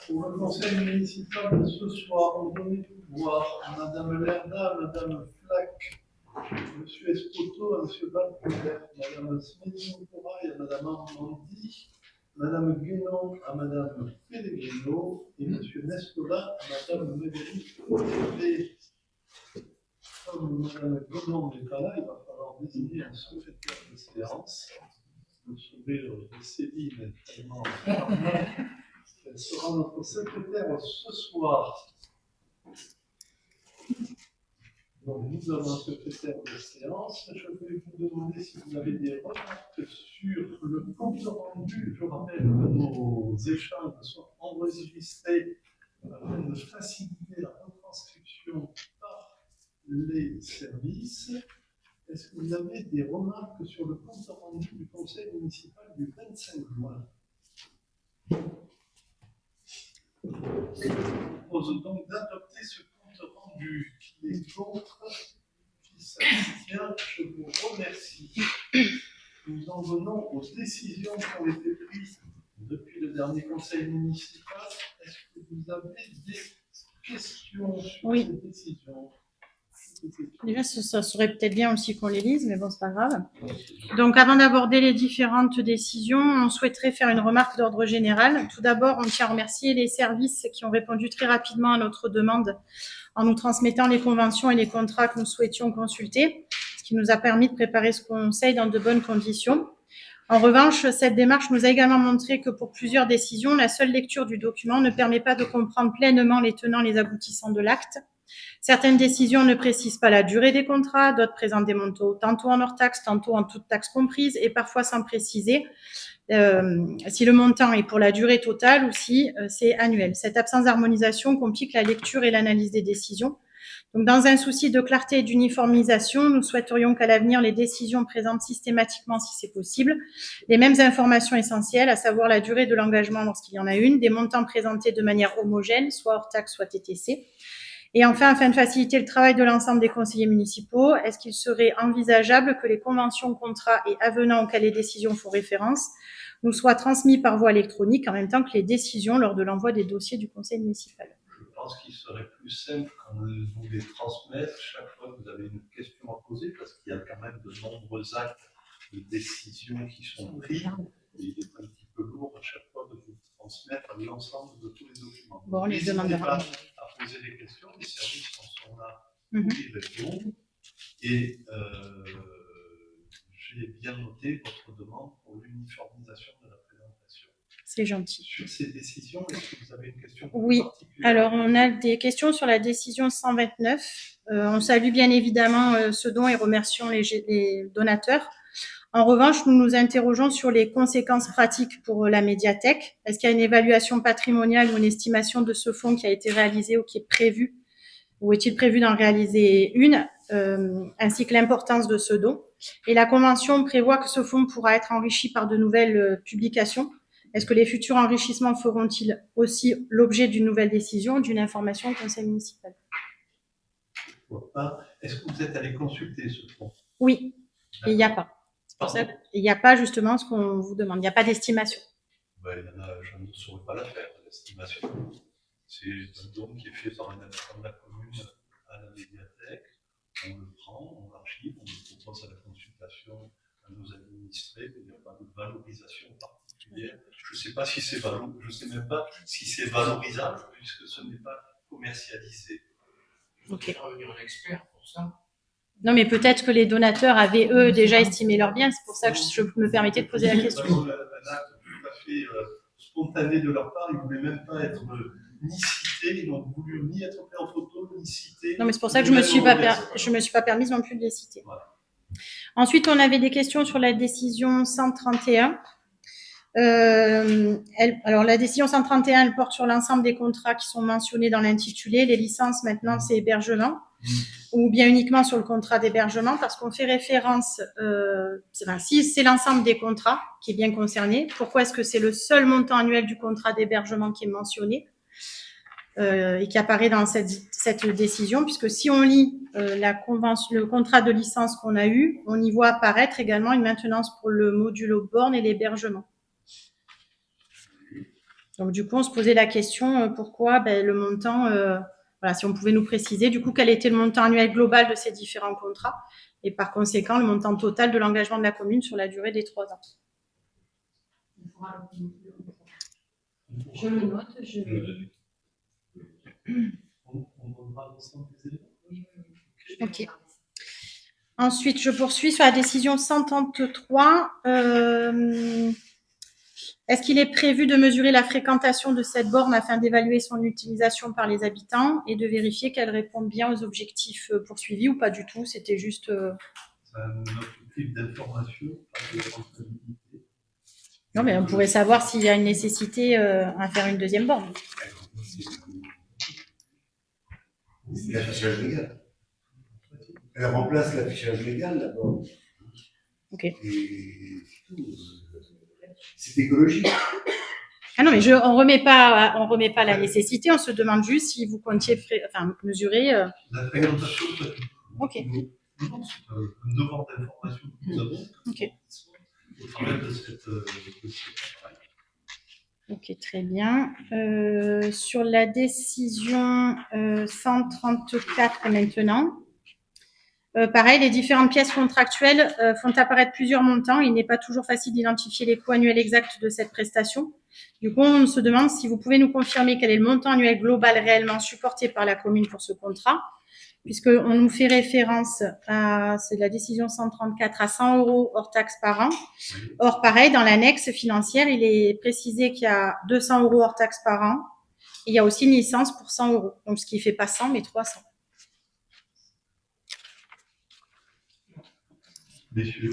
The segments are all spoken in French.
Pour le conseil municipal de ce soir, on donne pouvoir à Madame Lerda, à Madame Flack, Monsieur Espoto, à Monsieur Valcouvert, Madame Smith-Moura et à Madame Armandi, Madame Guénon à Madame Pellegrino et Monsieur Nestola à Madame Médéric. Comme Madame Guénon n'est pas là, il va falloir désigner un secrétaire de séance. Le sourire de Céline est tellement charmant. Elle sera notre secrétaire ce soir. Donc, nous avons un secrétaire de séance. Je vais vous demander si vous avez des remarques sur le compte rendu. Je rappelle que nos échanges sont enregistrés afin de faciliter la retranscription par les services. Est-ce que vous avez des remarques sur le compte rendu du conseil municipal du 25 juin? Je vous propose donc d'adopter ce compte rendu. Qui est contre? Qui s'abstient? Je vous remercie. Nous en venons aux décisions qui ont été prises depuis le dernier conseil municipal. Est-ce que vous avez des questions sur ces décisions? Déjà, ça serait peut-être bien aussi qu'on les lise, mais bon, c'est pas grave. Donc, avant d'aborder les différentes décisions, on souhaiterait faire une remarque d'ordre général. Tout d'abord, on tient à remercier les services qui ont répondu très rapidement à notre demande en nous transmettant les conventions et les contrats que nous souhaitions consulter, ce qui nous a permis de préparer ce conseil dans de bonnes conditions. En revanche, cette démarche nous a également montré que pour plusieurs décisions, la seule lecture du document ne permet pas de comprendre pleinement les tenants et les aboutissants de l'acte. Certaines décisions ne précisent pas la durée des contrats, d'autres présentent des montants tantôt en hors taxe, tantôt en toutes taxes comprises, et parfois sans préciser si le montant est pour la durée totale ou si c'est annuel. Cette absence d'harmonisation complique la lecture et l'analyse des décisions. Donc, dans un souci de clarté et d'uniformisation, nous souhaiterions qu'à l'avenir, les décisions présentent systématiquement, si c'est possible, les mêmes informations essentielles, à savoir la durée de l'engagement lorsqu'il y en a une, des montants présentés de manière homogène, soit hors taxe, soit TTC. Et enfin, afin de faciliter le travail de l'ensemble des conseillers municipaux, est-ce qu'il serait envisageable que les conventions, contrats et avenants auxquels les décisions font référence nous soient transmis par voie électronique en même temps que les décisions lors de l'envoi des dossiers du conseil municipal? Je pense qu'il serait plus simple quand vous les transmettre chaque fois que vous avez une question à poser, parce qu'il y a quand même de nombreux actes de décision qui sont pris, et il est un petit peu lourd à chaque fois de vous transmettre l'ensemble de tous les documents. Bon, on les demandera. À poser des questions, les services sont là pour y répondre, et j'ai bien noté votre demande pour l'uniformisation de la présentation. C'est gentil. Sur ces décisions, est-ce que vous avez une question particulière? Oui, alors on a des questions sur la décision 129. On salue bien évidemment ce don et remercions les donateurs. En revanche, nous nous interrogeons sur les conséquences pratiques pour la médiathèque. Est-ce qu'il y a une évaluation patrimoniale ou une estimation de ce fonds qui a été réalisée ou qui est prévue, ou est-il prévu d'en réaliser une, ainsi que l'importance de ce don? Et la convention prévoit que ce fonds pourra être enrichi par de nouvelles publications. Est-ce que les futurs enrichissements feront-ils aussi l'objet d'une nouvelle décision, d'une information au conseil municipal? Pourquoi pas? Est-ce que vous êtes allé consulter ce fonds? Oui, il n'y a pas. Il n'y a pas justement ce qu'on vous demande, il n'y a pas d'estimation. Ben, il y en a, je ne saurais pas la faire, l'estimation. C'est un don qui est fait par un habitant de la commune à la médiathèque. On le prend, on l'archive, on le propose à la consultation à nos administrés, mais il n'y a pas de valorisation particulière. Je ne sais pas si c'est je sais même pas si c'est valorisable, puisque ce n'est pas commercialisé. Ok. Il faut revenir un expert pour ça. Non, mais peut-être que les donateurs avaient, eux, déjà estimé leurs biens. C'est pour ça que je me permettais de poser la question. Un acte tout à fait spontané de leur part. Ils ne voulaient même pas être ni cités. Ils n'ont voulu ni être pris en photo, ni cités. Non, mais c'est pour ça que je me suis pas permise non plus de les citer. Voilà. Ensuite, on avait des questions sur la décision 131. Alors, la décision 131, elle porte sur l'ensemble des contrats qui sont mentionnés dans l'intitulé. Les licences, maintenant, c'est hébergement, ou bien uniquement sur le contrat d'hébergement, parce qu'on fait référence, si c'est l'ensemble des contrats qui est bien concerné, pourquoi est-ce que c'est le seul montant annuel du contrat d'hébergement qui est mentionné et qui apparaît dans cette décision, puisque si on lit le contrat de licence qu'on a eu, on y voit apparaître également une maintenance pour le modulo borne et l'hébergement. Donc, du coup, on se posait la question pourquoi le montant, voilà, si on pouvait nous préciser, du coup, quel était le montant annuel global de ces différents contrats et par conséquent, le montant total de l'engagement de la commune sur la durée des 3 ans. Je le note. On demandera l'ensemble des éléments. Ok. Ensuite, je poursuis sur la décision 133. Est-ce qu'il est prévu de mesurer la fréquentation de cette borne afin d'évaluer son utilisation par les habitants et de vérifier qu'elle répond bien aux objectifs poursuivis ou pas du tout? C'était juste... C'est un objectif d'information, pas de rentabilité. Non, mais on pourrait savoir s'il y a une nécessité à faire une deuxième borne. C'est l'affichage légal. Elle remplace l'affichage légal, d'abord. Ok. Et c'est écologique. Ah non, mais on remet pas la nécessité, on se demande juste si vous comptiez mesurer. La fréquentation, pas du tout. Ok. Non, c'est une demande d'information que nous avons. Ok. Au travers de cette travail. Ok, très bien. Sur la décision 134 maintenant. Pareil, les différentes pièces contractuelles font apparaître plusieurs montants. Il n'est pas toujours facile d'identifier les coûts annuels exacts de cette prestation. Du coup, on se demande si vous pouvez nous confirmer quel est le montant annuel global réellement supporté par la commune pour ce contrat, puisqu'on nous fait référence à, c'est la décision 134, à 100 € hors taxes par an. Or, pareil, dans l'annexe financière, il est précisé qu'il y a 200 € hors taxes par an. Et il y a aussi une licence pour 100 €. Donc, ce qui fait pas 100, mais 300. Messieurs,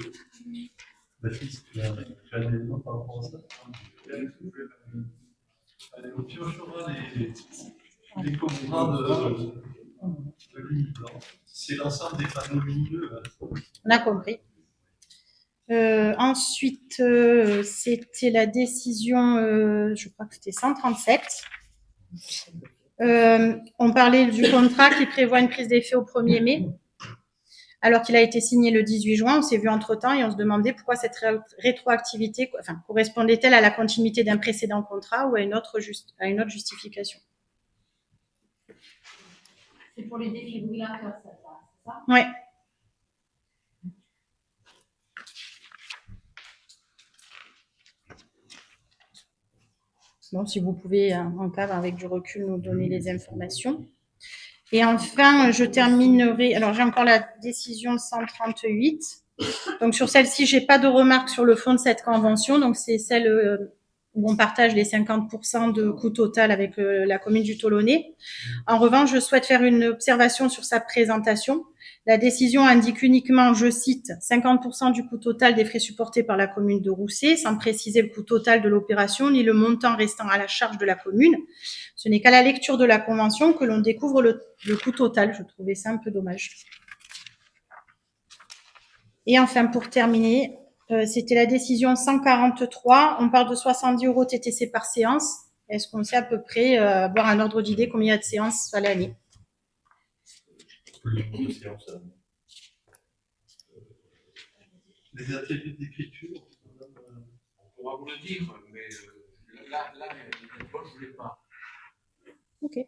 Baptiste, tu as un élément par rapport à ça? Allez, on piochera les contrats de ligne blanc. C'est l'ensemble des panneaux lumineux. On a compris. Ensuite, c'était la décision, je crois que c'était 137. On parlait du contrat qui prévoit une prise d'effet au 1er mai. Alors qu'il a été signé le 18 juin, on s'est vu entre-temps et on se demandait pourquoi cette rétroactivité correspondait-elle à la continuité d'un précédent contrat ou à une autre justification. C'est pour les défibrillateurs, c'est ça? Oui. Bon, si vous pouvez, en cas avec du recul, nous donner les informations. Et enfin, je terminerai. Alors, j'ai encore la décision 138. Donc, sur celle-ci, j'ai pas de remarques sur le fond de cette convention. Donc, c'est celle où on partage les 50% de coût total avec la commune du Tolonnais. En revanche, je souhaite faire une observation sur sa présentation. La décision indique uniquement, je cite, 50% du coût total des frais supportés par la commune de Rousset, sans préciser le coût total de l'opération ni le montant restant à la charge de la commune. Ce n'est qu'à la lecture de la convention que l'on découvre le coût total. Je trouvais ça un peu dommage. Et enfin, pour terminer, c'était la décision 143. On parle de 70 € TTC par séance. Est-ce qu'on sait à peu près avoir un ordre d'idée combien il y a de séances à l'année? Le nombre de séances. Les ateliers d'écriture. On pourra vous le dire, mais là, je ne voulais pas. Ok. On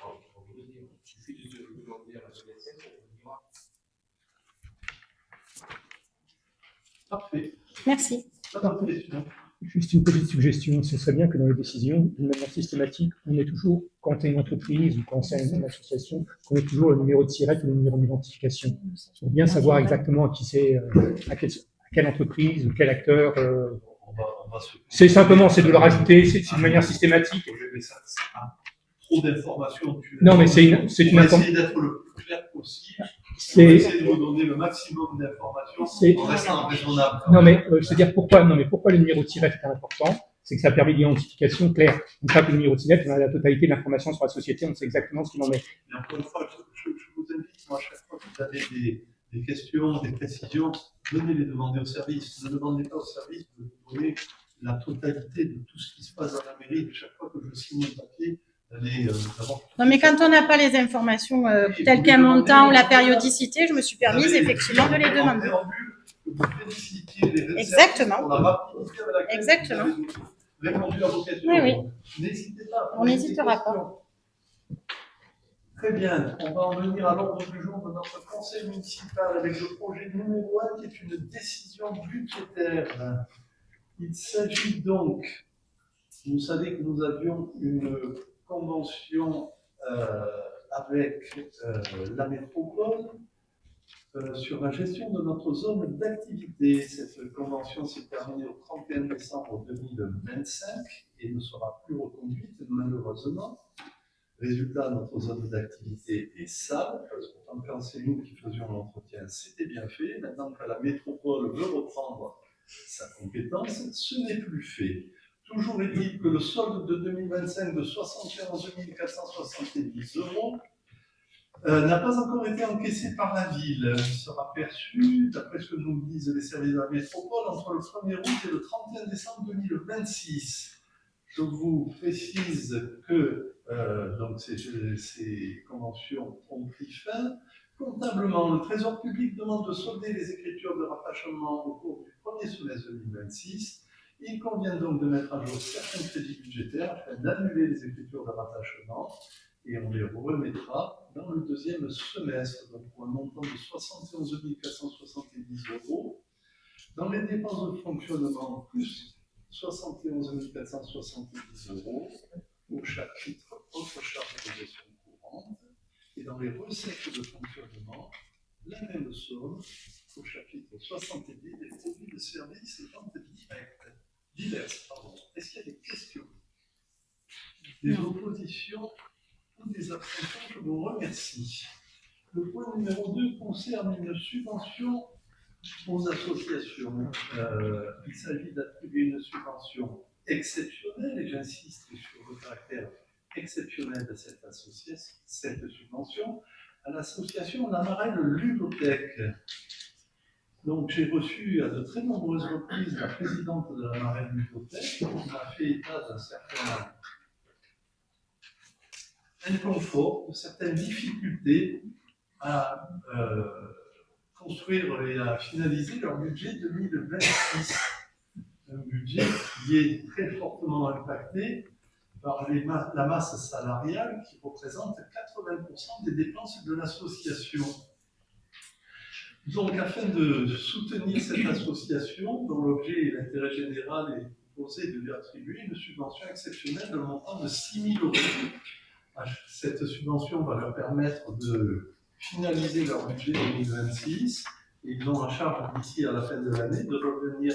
pourra vous le dire. Il suffit de vous demander à la SODESES, on vous dira. Parfait. Merci. Pas de questions. Juste une petite suggestion, ce serait bien que dans les décisions, d'une manière systématique, on ait toujours, quand c'est une entreprise ou quand c'est une association, qu'on ait toujours le numéro de SIRET ou le numéro d'identification. Pour bien savoir exactement à qui c'est, à quelle entreprise ou quel acteur. On va C'est simplement, c'est de le rajouter, c'est de manière systématique. Mais ça a trop d'informations. Non, mais c'est une On va essayer d'être le plus clair possible. On va essayer de vous donner le maximum d'informations en restant raisonnable. Non, mais c'est-à-dire pourquoi le numéro de SIRET est important? C'est que ça permet l'identification claire. On tape le numéro de SIRET, on a la totalité de l'information sur la société, on sait exactement ce qu'il en est. Et encore une fois, je vous invite, moi, à chaque fois que vous avez des questions, des précisions, venez les demander au service. Ne demandez pas au service de vous donner la totalité de tout ce qui se passe dans la mairie. De chaque fois que je signe un papier, non, mais quand on n'a pas les informations telles qu'un montant ou la périodicité, je me suis permise effectivement de les demander. Vous félicitiez les Exactement. pour la rapidité avec laquelle Exactement. vous avez répondu à vos questions. Oui, oui. N'hésitez pas. On n'hésitera pas. Très bien. On va en venir à l'ordre du jour de notre conseil municipal avec le projet numéro 1 qui est une décision budgétaire. Il s'agit donc, vous savez que nous avions une convention avec la métropole sur la gestion de notre zone d'activité. Cette convention s'est terminée au 31 décembre 2025 et ne sera plus reconduite malheureusement. Résultat, notre zone d'activité est sale, parce qu'en tant qu'enseignant qui faisions l'entretien, c'était bien fait. Maintenant que la métropole veut reprendre sa compétence, ce n'est plus fait. Toujours est-il que le solde de 2025 de 71 470 € n'a pas encore été encaissé par la ville. Il sera perçu, d'après ce que nous disent les services de la métropole, entre le 1er août et le 31 décembre 2026. Je vous précise que donc ces conventions ont pris fin. Comptablement, le Trésor public demande de solder les écritures de rattachement au cours du premier semestre 2026. Il convient donc de mettre à jour certains crédits budgétaires afin d'annuler les écritures de rattachement et on les remettra dans le deuxième semestre, donc pour un montant de 71 470 €. Dans les dépenses de fonctionnement, plus 71 470 € au chapitre autres charges de gestion courante, et dans les recettes de fonctionnement, la même somme au chapitre 70 des produits de services et ventes diverses. Est-ce qu'il y a des questions, des oppositions ou des abstentions? Je vous remercie. Le point numéro 2 concerne une subvention aux associations. Il s'agit d'attribuer une subvention exceptionnelle, et j'insiste sur le caractère exceptionnel de cette subvention, à l'association La Marelle Ludothèque. Donc j'ai reçu à de très nombreuses reprises la présidente de La Marelle Ludothèque qui m'a fait état d'un certain inconfort, de certaines difficultés à construire et à finaliser leur budget 2026. Un budget qui est très fortement impacté par la masse salariale qui représente 80% des dépenses de l'association. Donc, afin de soutenir cette association, dont l'objet et l'intérêt général est proposé de lui attribuer une subvention exceptionnelle d'un montant de 6 000 €. Cette subvention va leur permettre de finaliser leur budget 2026. Et ils ont en charge d'ici à la fin de l'année de revenir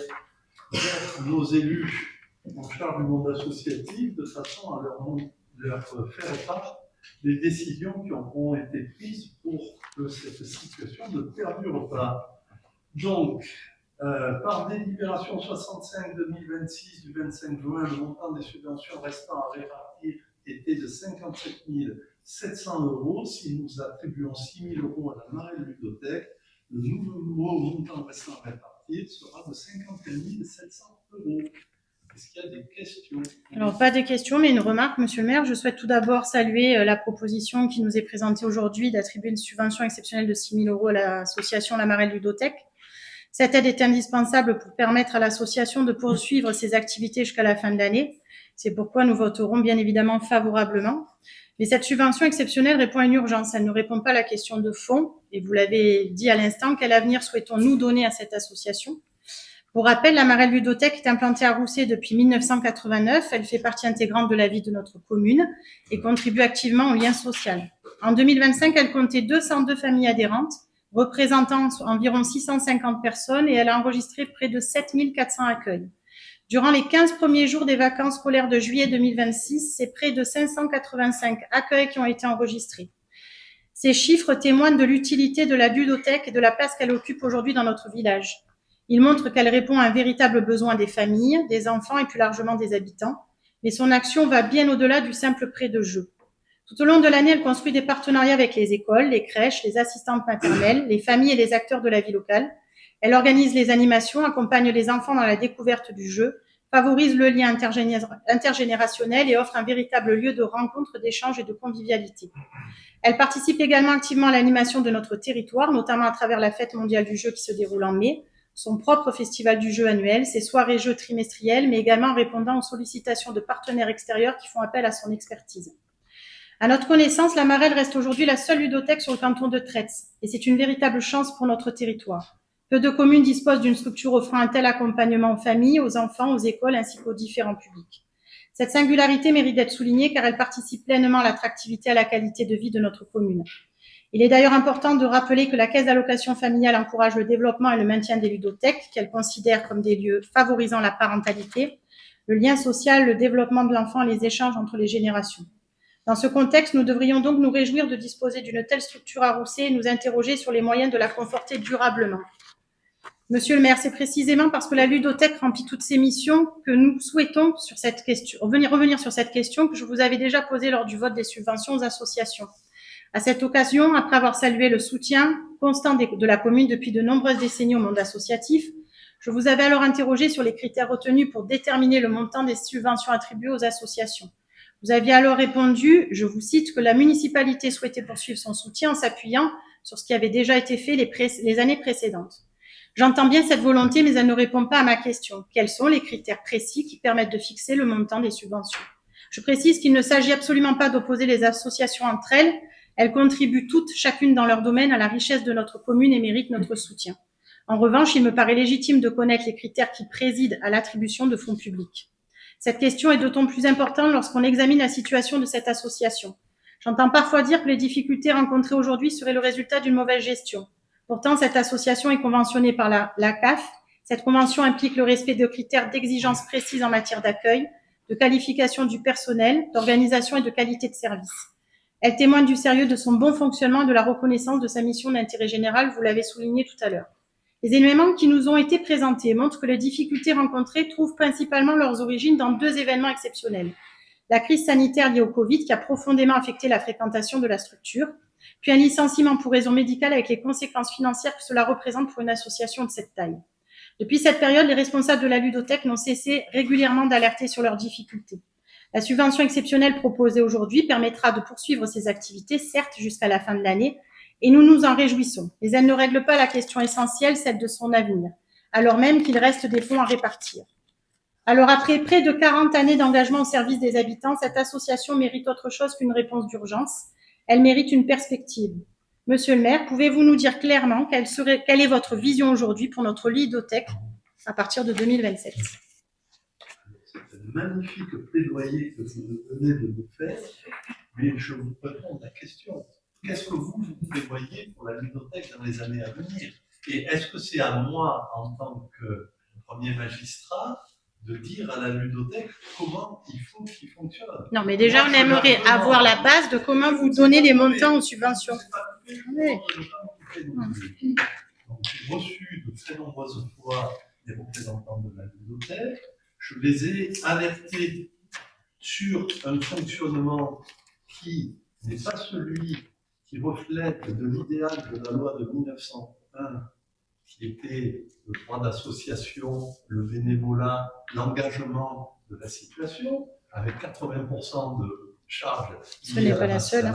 vers nos élus en charge du monde associatif de façon à leur faire part des décisions qui auront été prises pour que cette situation ne perdure pas. Donc, par délibération 65-2026 du 25 juin, le montant des subventions restant à répartir était de 57 700 €. Si nous attribuons 6 000 € à la Marelle Ludothèque, le nouveau montant restant à répartir sera de 51 700 €. Est-ce qu'il y a des questions? Alors, pas de questions, mais une remarque, Monsieur le maire. Je souhaite tout d'abord saluer la proposition qui nous est présentée aujourd'hui d'attribuer une subvention exceptionnelle de 6 000 € à l'association La Marelle Ludothèque. Cette aide est indispensable pour permettre à l'association de poursuivre ses activités jusqu'à la fin de l'année. C'est pourquoi nous voterons bien évidemment favorablement. Mais cette subvention exceptionnelle répond à une urgence. Elle ne répond pas à la question de fond. Et vous l'avez dit à l'instant, quel avenir souhaitons-nous donner à cette association? Pour rappel, la Marelle Ludothèque est implantée à Rousset depuis 1989. Elle fait partie intégrante de la vie de notre commune et contribue activement au lien social. En 2025, elle comptait 202 familles adhérentes, représentant environ 650 personnes, et elle a enregistré près de 7 400 accueils. Durant les 15 premiers jours des vacances scolaires de juillet 2026, c'est près de 585 accueils qui ont été enregistrés. Ces chiffres témoignent de l'utilité de la ludothèque et de la place qu'elle occupe aujourd'hui dans notre village. Ils montrent qu'elle répond à un véritable besoin des familles, des enfants et plus largement des habitants. Mais son action va bien au-delà du simple prêt de jeu. Tout au long de l'année, elle construit des partenariats avec les écoles, les crèches, les assistantes maternelles, les familles et les acteurs de la vie locale. Elle organise les animations, accompagne les enfants dans la découverte du jeu, favorise le lien intergénérationnel et offre un véritable lieu de rencontre, d'échange et de convivialité. Elle participe également activement à l'animation de notre territoire, notamment à travers la Fête mondiale du jeu qui se déroule en mai. son propre festival du jeu annuel, ses soirées jeux trimestrielles, mais également en répondant aux sollicitations de partenaires extérieurs qui font appel à son expertise. À notre connaissance, la Marelle reste aujourd'hui la seule ludothèque sur le canton de Tretz, et c'est une véritable chance pour notre territoire. Peu de communes disposent d'une structure offrant un tel accompagnement aux familles, aux enfants, aux écoles ainsi qu'aux différents publics. Cette singularité mérite d'être soulignée car elle participe pleinement à l'attractivité et à la qualité de vie de notre commune. Il est d'ailleurs important de rappeler que la Caisse d'allocation familiale encourage le développement et le maintien des ludothèques, qu'elle considère comme des lieux favorisant la parentalité, le lien social, le développement de l'enfant et les échanges entre les générations. Dans ce contexte, nous devrions donc nous réjouir de disposer d'une telle structure à Roussé et nous interroger sur les moyens de la conforter durablement. Monsieur le maire, c'est précisément parce que la ludothèque remplit toutes ces missions que nous souhaitons sur cette question, revenir sur cette question que je vous avais déjà posée lors du vote des subventions aux associations. À cette occasion, après avoir salué le soutien constant de la commune depuis de nombreuses décennies au monde associatif, je vous avais alors interrogé sur les critères retenus pour déterminer le montant des subventions attribuées aux associations. Vous aviez alors répondu, je vous cite, que la municipalité souhaitait poursuivre son soutien en s'appuyant sur ce qui avait déjà été fait les années précédentes. J'entends bien cette volonté, mais elle ne répond pas à ma question. Quels sont les critères précis qui permettent de fixer le montant des subventions? Je précise qu'il ne s'agit absolument pas d'opposer les associations entre elles. Elles contribuent toutes, chacune dans leur domaine, à la richesse de notre commune et méritent notre soutien. En revanche, il me paraît légitime de connaître les critères qui président à l'attribution de fonds publics. Cette question est d'autant plus importante lorsqu'on examine la situation de cette association. J'entends parfois dire que les difficultés rencontrées aujourd'hui seraient le résultat d'une mauvaise gestion. Pourtant, cette association est conventionnée par la CAF. Cette convention implique le respect de critères d'exigence précises en matière d'accueil, de qualification du personnel, d'organisation et de qualité de service. Elle témoigne du sérieux de son bon fonctionnement et de la reconnaissance de sa mission d'intérêt général, vous l'avez souligné tout à l'heure. Les éléments qui nous ont été présentés montrent que les difficultés rencontrées trouvent principalement leurs origines dans deux événements exceptionnels. La crise sanitaire liée au Covid qui a profondément affecté la fréquentation de la structure, puis un licenciement pour raison médicale avec les conséquences financières que cela représente pour une association de cette taille. Depuis cette période, les responsables de la ludothèque n'ont cessé régulièrement d'alerter sur leurs difficultés. La subvention exceptionnelle proposée aujourd'hui permettra de poursuivre ces activités, certes jusqu'à la fin de l'année, et nous nous en réjouissons. Mais elle ne règle pas la question essentielle, celle de son avenir, alors même qu'il reste des fonds à répartir. Alors après près de 40 années d'engagement au service des habitants, cette association mérite autre chose qu'une réponse d'urgence. Elle mérite une perspective. Monsieur le maire, pouvez-vous nous dire clairement quelle est votre vision aujourd'hui pour notre ludothèque à partir de 2027? C'est un magnifique plaidoyer que vous venez de nous faire, mais je vous réponds à la question. Qu'est-ce que vous prévoyez pour la ludothèque dans les années à venir? Et est-ce que c'est à moi, en tant que premier magistrat, de dire à la ludothèque comment il faut qu'il fonctionne? Non, mais déjà, on aimerait avoir la base de comment vous donnez les montants aux subventions. Oui. Donc, j'ai reçu de très nombreuses fois des représentants de la ludothèque. Je les ai alertés sur un fonctionnement qui n'est pas celui qui reflète de l'idéal de la loi de 1901, qui était le droit d'association, le bénévolat, l'engagement de la situation, avec 80% de charges. Ce n'est pas la seule.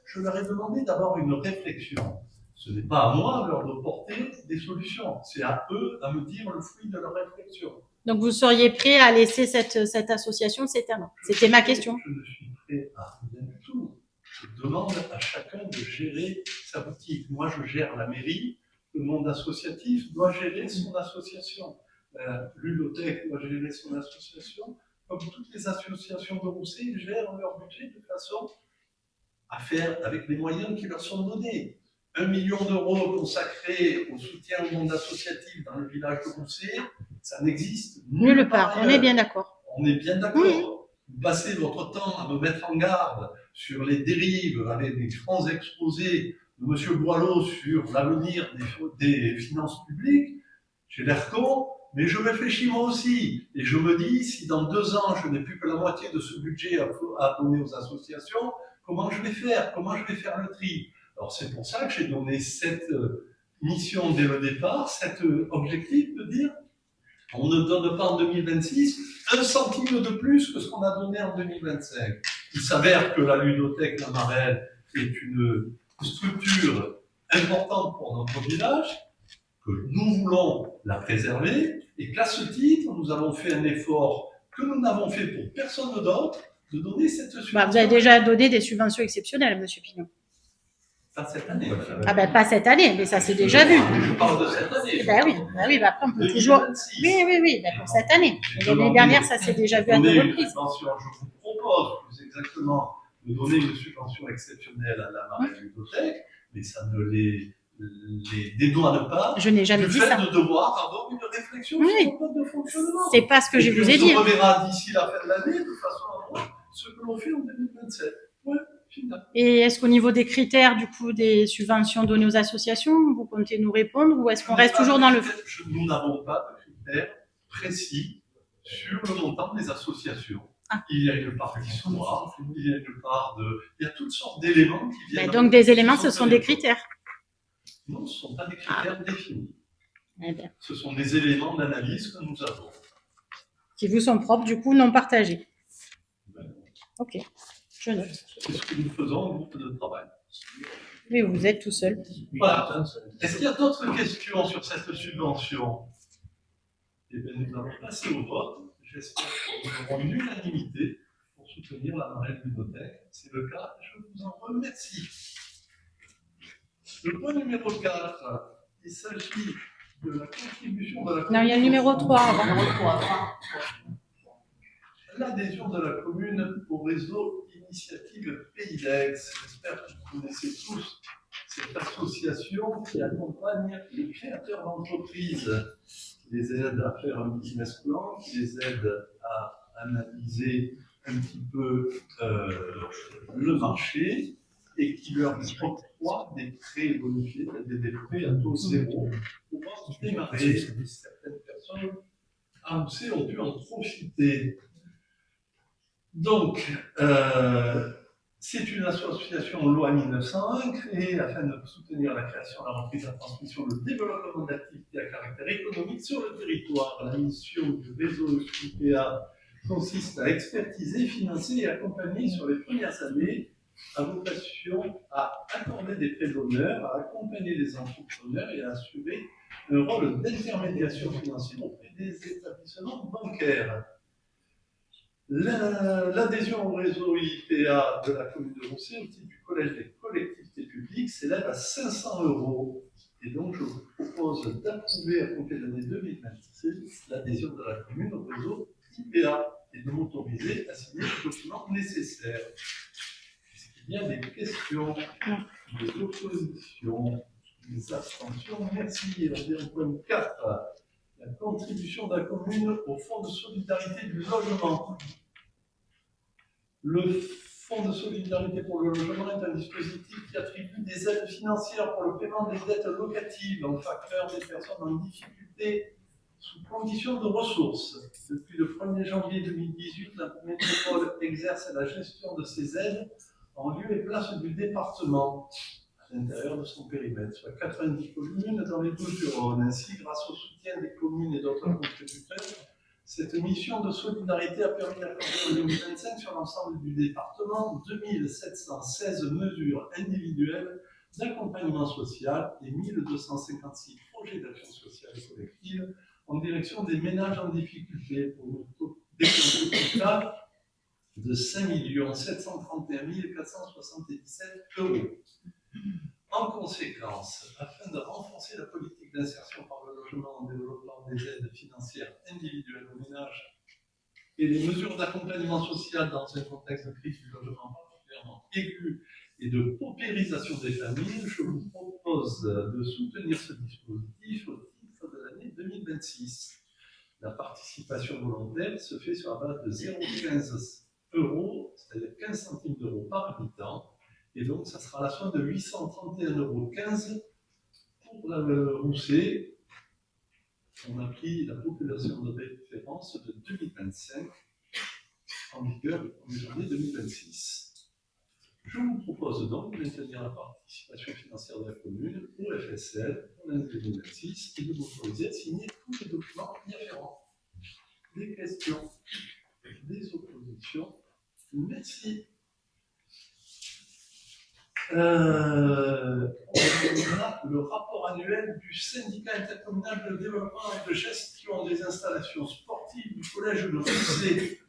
Je leur ai demandé d'avoir une réflexion. Ce n'est pas à moi leur de porter des solutions, c'est à eux à me dire le fruit de leur réflexion. Donc vous seriez prêt à laisser cette association s'éteindre? C'était ma question. Je ne suis prêt à rien du tout. Je demande à chacun de gérer sa boutique. Moi, je gère la mairie. Le monde associatif doit gérer son association. La ludothèque doit gérer son association. Comme toutes les associations de Roussé, ils gèrent leur budget de façon à faire avec les moyens qui leur sont donnés. 1 million d'euros consacrés au soutien au monde associatif dans le village de Roussé, ça n'existe nulle part. On est bien d'accord. On est bien d'accord. Oui. Vous passez votre temps à me mettre en garde sur les dérives avec des grands exposés de M. Boileau sur l'avenir des finances publiques. J'ai l'air con, mais je réfléchis moi aussi. Et je me dis, si dans 2 ans, je n'ai plus que la moitié de ce budget à donner aux associations, comment je vais faire? Comment je vais faire le tri? Alors c'est pour ça que j'ai donné cette mission dès le départ, cet objectif de dire on ne donne pas en 2026 1 centime de plus que ce qu'on a donné en 2025. Il s'avère que la ludothèque La Marelle est une structure importante pour notre village. que nous voulons la préserver et qu'à ce titre, nous avons fait un effort que nous n'avons fait pour personne d'autre de donner cette subvention. Bah, vous avez déjà donné des subventions exceptionnelles, Monsieur Pignon. Pas cette année. Ah ben pas cette année, mais ça c'est déjà vu. Je parle de cette année. Ben oui, après on peut toujours. 2026. Oui, ben pour cette année. Mais l'année dernière, ça s'est déjà vu à deux Donner une reprises. subvention, je vous propose plus exactement de donner une subvention exceptionnelle à la marine ludothèque, mais ça ne les dédouane pas Je n'ai jamais du dit fait ça. de devoir avoir une réflexion Oui. sur le mode de fonctionnement. C'est pas ce que Et je puis vous ai on dit. se reverra d'ici la fin de l'année de façon à voir ce que l'on fait en 2027. Ouais, final. Et est-ce qu'au niveau des critères, du coup, des subventions données aux associations, vous comptez nous répondre ou est-ce qu'on reste toujours dans le... Nous n'avons pas de critères précis sur le montant des associations. Ah. Il y a une part d'histoire, il y a une part de... Il y a toutes sortes d'éléments qui viennent... Ben, donc des éléments, ce sont des critères. Non, ce ne sont pas des critères définis. Eh bien, Ce sont des éléments d'analyse que nous avons. qui vous sont propres, du coup, non partagés. Ok, je note. C'est ce que nous faisons en groupe de travail. Mais vous êtes tout seul. Voilà. Est-ce qu'il y a d'autres questions sur cette subvention? Eh bien, nous allons passer au vote. J'espère que nous aurons une unanimité pour soutenir la marraine ludothèque. C'est le cas, je vous en remercie. Le point numéro 4, il s'agit de la contribution de la commune. Non, il y a le numéro 3 avant. L'adhésion de la commune au réseau Initiative PIDEX. J'espère que vous connaissez tous cette association qui accompagne les créateurs d'entreprises, qui les aide à faire un business plan, qui les aide à analyser un petit peu le marché et qui leur octroie des prêts bonifiés, des prêts à taux zéro pour pouvoir démarrer. Certaines personnes avancées ont dû en profiter. Donc, c'est une association loi 1901 créée afin de soutenir la création, la reprise, la transmission, le développement d'activités à caractère économique sur le territoire. La mission du réseau IPA consiste à expertiser, financer et accompagner sur les premières années à vocation à accorder des prêts d'honneur, à accompagner les entrepreneurs et à assurer un rôle d'intermédiation financière auprès des établissements bancaires. L'adhésion au réseau IPA de la commune de Roussé au titre du Collège des collectivités publiques s'élève à 500 €. Et donc, je vous propose d'approuver à compter de l'année 2026 l'adhésion de la commune au réseau IPA et de m'autoriser à signer les documents nécessaires. Est-ce qu'il y a des questions, des oppositions, des abstentions? Merci. On vient au point 4. La contribution de la commune au Fonds de solidarité du logement. Le Fonds de solidarité pour le logement est un dispositif qui attribue des aides financières pour le paiement des dettes locatives en faveur des personnes en difficulté sous conditions de ressources. Depuis le 1er janvier 2018, la métropole exerce la gestion de ces aides en lieu et place du département à l'intérieur de son périmètre, soit 90 communes dans les Bouches-du-Rhône. Ainsi, grâce au soutien des communes et d'autres contributeurs, cette mission de solidarité a permis d'accorder en 2025 sur l'ensemble du département 2716 mesures individuelles d'accompagnement social et 1256 projets d'action sociale et collective en direction des ménages en difficulté pour des comptes total de 5 731 477 €. En conséquence, afin de renforcer la politique d'insertion par le logement en développant des aides financières individuelles aux ménages et les mesures d'accompagnement social dans un contexte de crise du logement particulièrement aigu et de paupérisation des familles, je vous propose de soutenir ce dispositif au titre de l'année 2026. La participation volontaire se fait sur la base de 0,15 €, c'est-à-dire 15 centimes d'euros par habitant. Et donc, ça sera la somme de 831,15 € pour la Roussé. On a pris la population de référence de 2025 en vigueur le 1er janvier 2026. Je vous propose donc de maintenir la participation financière de la commune au FSL pour l'année 2026 et de vous autoriser à signer tous les documents y afférents. Des questions, des oppositions? Merci. On a le rapport annuel du syndicat intercommunal de développement et de gestion des installations sportives du collège de Rousset.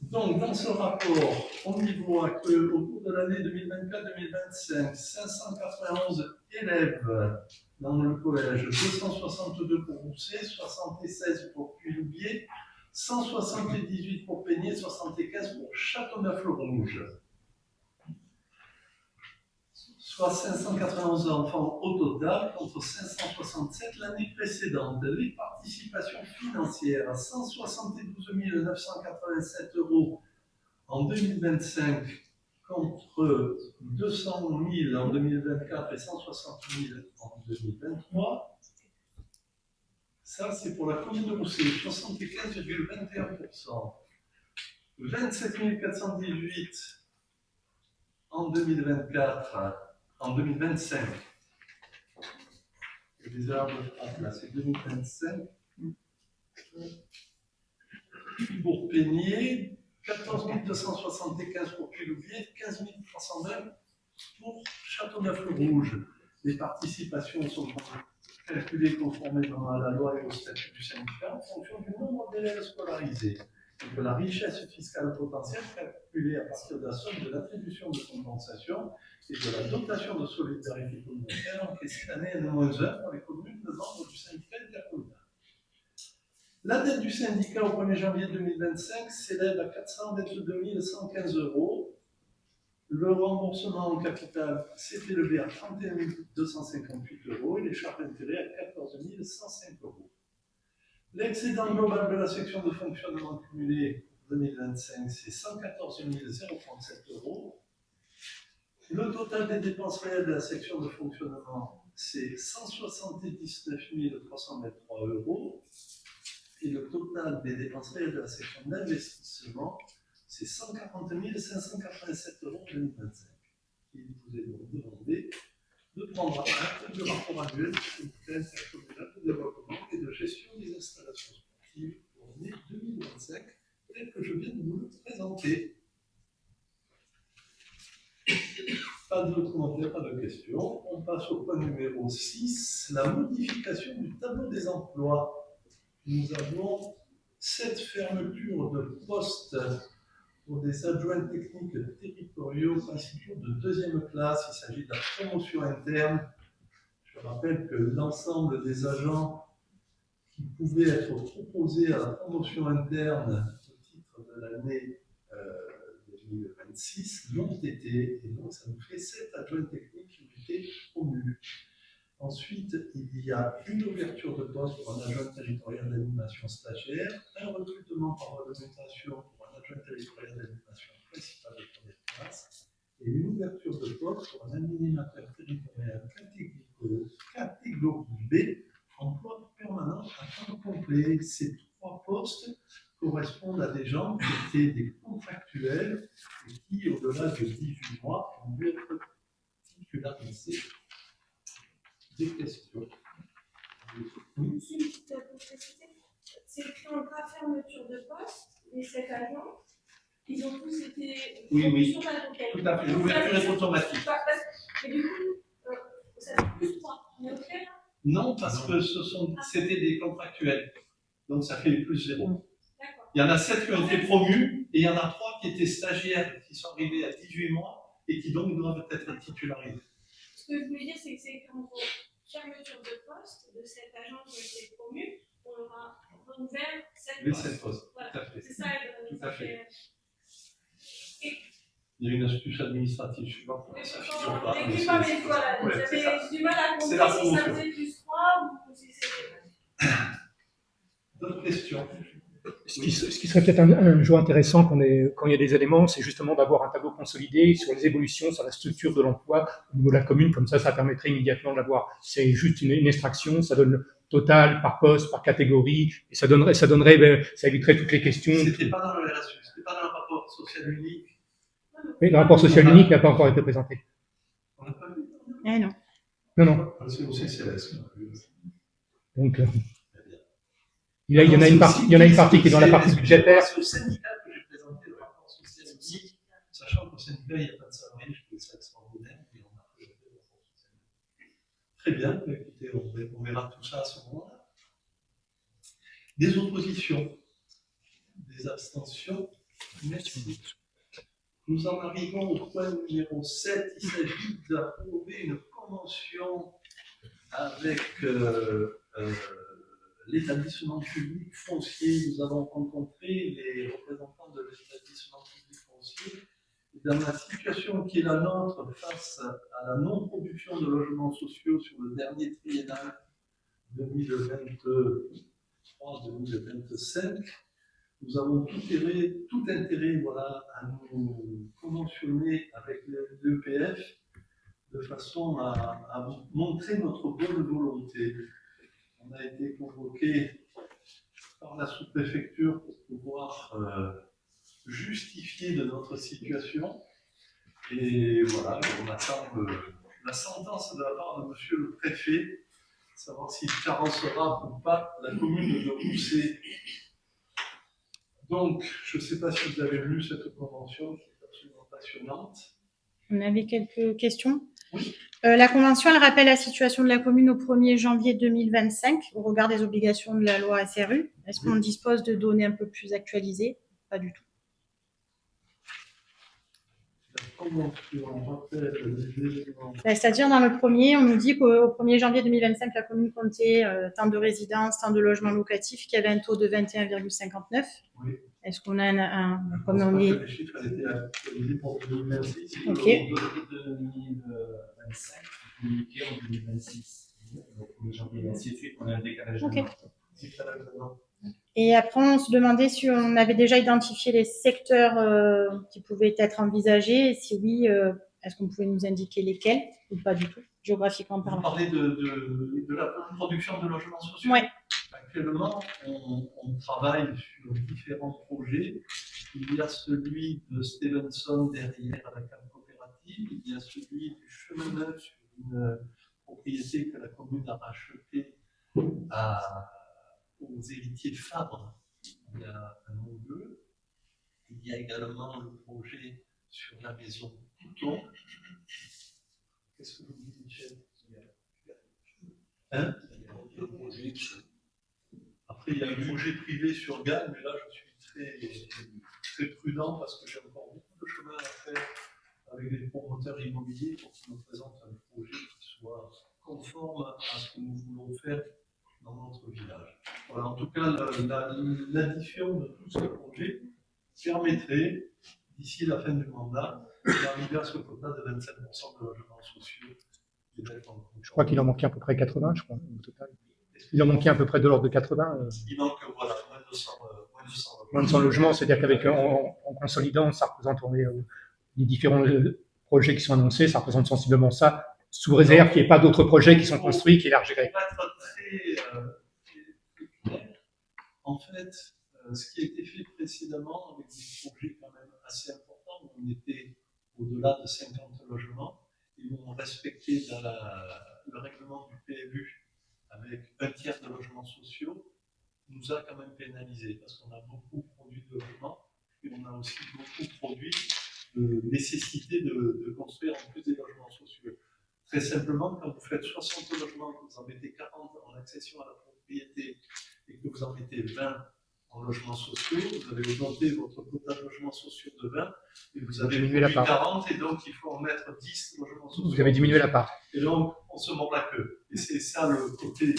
Donc, dans ce rapport, on y voit qu'au cours de l'année 2024-2025, 591 élèves dans le collège, 262 pour Rousset, 76 pour Puy-Loubier, 178 pour Peigné, 75 pour Châteauneuf-le-Rouge. Soit 591 enfants au total contre 567 l'année précédente. Les participations financières à 172 987 € en 2025 contre 200 000 en 2024 et 160 000 en 2023. Ça, c'est pour la commune de Rousset, 75,21%. 27 418 en 2024. En 2025, les heures de frappe, là, c'est 2025. Pour Peigné, 14 275 pour Puy-Loubier, 15 320 pour Châteauneuf-le-Rouge. Les participations sont calculées conformément à la loi et au statut du syndicat en fonction du nombre d'élèves scolarisés. Et que la richesse fiscale potentielle calculée à partir de la somme de l'attribution de compensation et de la dotation de solidarité communautaire encaissée l'année N-1 pour les communes de membres du syndicat intercommunal. La dette du syndicat au 1er janvier 2025 s'élève à 422 115 €. Le remboursement en capital s'est élevé à 31 258 € et les charges d'intérêt à 14 105 €. L'excédent global de la section de fonctionnement cumulé 2025, c'est 114 037 €. Le total des dépenses réelles de la section de fonctionnement, c'est 179 323 €. Et le total des dépenses réelles de la section d'investissement, c'est 140 587 € en 2025. Il vous est donc demandé de prendre acte du rapport annuel du syndicat intercommunal de développement et de gestion des installations sportives pour l'année 2025, tel que je viens de vous le présenter. Pas de commentaires, pas de questions. On passe au point numéro 6, la modification du tableau des emplois. Nous avons 7 fermetures de postes pour des adjoints techniques territoriaux principaux de deuxième classe. Il s'agit de la promotion interne. Je rappelle que l'ensemble des agents qui pouvaient être proposés à la promotion interne au titre de l'année 2026 l'ont été, et donc ça nous fait 7 adjoints techniques qui ont été promus. Ensuite, il y a une ouverture de poste pour un adjoint territorial d'animation stagiaire, un recrutement par réglementation pour un adjoint territorial d'animation principal de première classe, et une ouverture de poste pour un animateur territorial catégorie B, emploi permanent à temps complet. Ces 3 postes correspondent à des gens qui étaient des contractuels et qui, au-delà de 18 mois, ont dû être titularisés. Des questions. Oui. C'est une petite précision. C'est écrit en cas fermeture de poste, les 7 agents, ils ont tous été. Oui, sur la locale. tout à fait. L'ouverture est automatique. Mais du coup, ça fait plus 3. On est OK là? Non, parce que c'était des contractuels. Donc ça fait plus 0. D'accord. Il y en a 7 qui ont été promus et il y en a 3 qui étaient stagiaires, qui sont arrivés à 18 mois et qui donc doivent être titularisés. Ce que je voulais dire, c'est que c'est écrit en fermeture de poste de cet agent qui a été promu, on aura rouvert 7 Les postes. 7 postes, Voilà. tout à fait. C'est ça, Tout à fait. Et Il y a une astuce administrative, je ne sais pas pourquoi ça figure pas. on n'écrit pas, mais voilà, Ouais, c'est ça. j'avais du mal à C'est la comprendre si ça promotion. faisait plus 3 ou si c'était. D'autres questions? Ce qui serait peut-être un jour intéressant quand il y a des éléments, c'est justement d'avoir un tableau consolidé sur les évolutions, sur la structure de l'emploi au niveau de la commune. Comme ça permettrait immédiatement d'avoir. C'est juste une extraction, ça donne le total par poste, par catégorie, et ça éviterait toutes les questions. C'était pas dans le RSU, c'était pas dans le rapport social unique. Oui, le rapport social unique n'a pas encore été présenté. On n'a pas vu. Eh non. Non. C'est au CCLS. Donc, il y en a une partie qui est dans la partie budgétaire. C'est au syndicat que j'ai présenté le rapport social unique, sachant qu'au syndicat, il n'y a pas de salariés. parlé, je trouvais ça extraordinaire, et on a présenté le rapport social. Très bien, écoutez, on verra tout ça à ce moment-là. Des oppositions, des abstentions, merci. Nous en arrivons au point numéro 7. Il s'agit d'approuver une convention avec l'établissement public foncier. Nous avons rencontré les représentants de l'établissement public foncier. Et dans la situation qui est la nôtre face à la non-production de logements sociaux sur le dernier triennal 2023-2025, nous avons tout intérêt voilà, à nous conventionner avec l'EPF de façon à montrer notre bonne volonté. On a été convoqué par la sous-préfecture pour pouvoir justifier de notre situation. Et voilà, on attend la sentence de la part de monsieur le préfet, savoir s'il carencera ou pas la commune de Rousset. Donc, je ne sais pas si vous avez lu cette convention qui est absolument passionnante. On avait quelques questions. Oui. La convention, elle rappelle la situation de la commune au 1er janvier 2025 au regard des obligations de la loi SRU. Est-ce qu'on dispose de données un peu plus actualisées? Pas du tout. La convention rappelle les éléments. C'est-à-dire, dans le premier, on nous dit qu'au 1er janvier 2025, la commune comptait tant de résidences, tant de logements locatifs, qu'il y avait un taux de 21,59. Oui. Est-ce qu'on a comme on est... Les chiffres étaient actualisés pour 2026. Ok. 2025, communiqué en 2026. Donc, au janvier 2028, on a un décalage. Ok. Décalage d'un an. Et après, on se demandait si on avait déjà identifié les secteurs qui pouvaient être envisagés. Et si oui, est-ce qu'on pouvait nous indiquer lesquels ou pas du tout, géographiquement Vous parlant? parlez de la production de logements sociaux. Oui. Actuellement, on travaille sur différents projets. Il y a celui de Stevenson derrière la cave coopérative. Il y a celui du chemin neuf sur une propriété que la commune a rachetée aux héritiers Fabre. Il y a un ou-deux. Il y a également le projet sur la maison Couton. Qu'est-ce que vous dites, Michel? Hein? Après, il y a un projet privé sur Gannes, mais là, je suis très prudent parce que j'ai encore beaucoup de chemin à faire avec les promoteurs immobiliers pour qu'ils nous présentent un projet qui soit conforme à ce que nous voulons faire dans notre village. Voilà, en tout cas, l'addition de tous ces projets permettrait, d'ici la fin du mandat, d'arriver à ce quota de 27% de logements sociaux. Je crois qu'il en manquait à peu près 80, je crois, au total. Il en manquait à peu près de l'ordre de 80. Il manque, voilà, moins de 100 Moins de 100 logements, c'est-à-dire qu'avec en consolidant, ça représente les différents projets qui sont annoncés, ça représente sensiblement ça, sous réserve qu'il n'y ait pas d'autres projets qui sont construits qui élargiraient. Pour être très clair, en fait, ce qui a été fait précédemment avec des projets quand même assez importants, où on était au-delà de 50 logements, et où on respectait le règlement du PLU avec un tiers de logements sociaux, nous a quand même pénalisé, parce qu'on a beaucoup produit de logements, et on a aussi beaucoup produit de nécessité de construire en plus des logements sociaux. Très simplement, quand vous faites 60 logements, que vous en mettez 40 en accession à la propriété, et que vous en mettez 20 en logements sociaux, vous avez augmenté votre quota de logements sociaux de 20, et vous avez diminué la part. 40, et donc il faut en mettre 10 logements sociaux. Vous avez diminué la part. Et donc, on se mord la queue. Et c'est ça le côté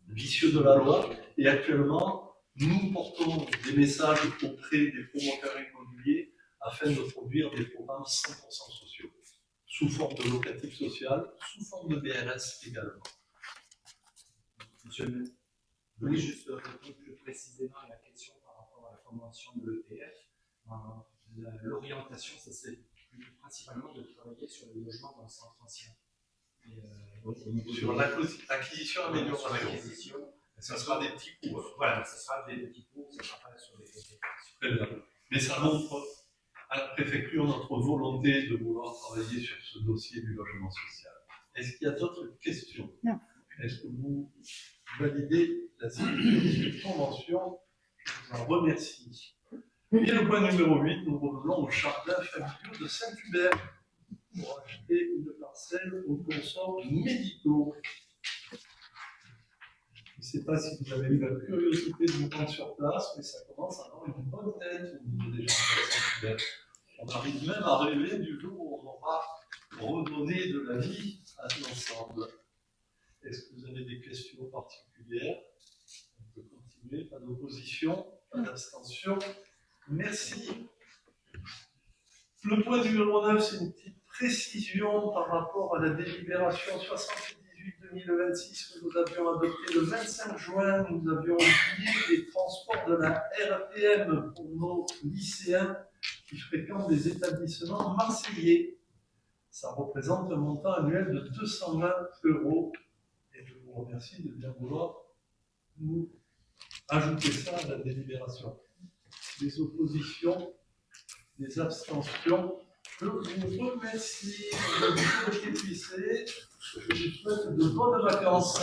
vicieux de la loi. Et actuellement, nous portons des messages auprès des promoteurs immobiliers afin de produire des programmes 100% sociaux, sous forme de locatif social, sous forme de BRS également. Monsieur le maire, oui, juste répondre plus précisément à la question par rapport à la convention de l'EPF. L'orientation, ça serait principalement de travailler sur les logements dans le centre ancien. Donc, au niveau Sur l'acquisition, amélioration, ça sera des petits coups. Voilà, ça sera des petits coups, ça ne sera pas sur des Très bien. Mais ça montre à la préfecture notre volonté de vouloir travailler sur ce dossier du logement social. Est-ce qu'il y a d'autres questions? Non. Est-ce que vous validez la signature de cette convention? Je vous en remercie. Et le point numéro 8, nous revenons au jardin familial de Saint-Hubert. pour acheter une parcelle aux consorts médicaux. Je ne sais pas si vous avez eu la curiosité de vous rendre sur place, mais ça commence à avoir une bonne tête au niveau des gens de Saint-Hubert. On arrive même à rêver du jour où on aura redonné de la vie à l'ensemble. Est-ce que vous avez des questions particulières? On peut continuer, pas d'opposition, pas d'abstention. Merci. Le point numéro 9, c'est une petite précision par rapport à la délibération 78-2026 que nous avions adoptée le 25 juin. Nous avions oublié les transports de la RPM pour nos lycéens qui fréquentent des établissements marseillais. Ça représente un montant annuel de 220 €. Et je vous remercie de bien vouloir nous ajouter ça à la délibération. Des oppositions, des abstentions, je vous remercie de votre épuisé. Je vous souhaite de bonnes vacances.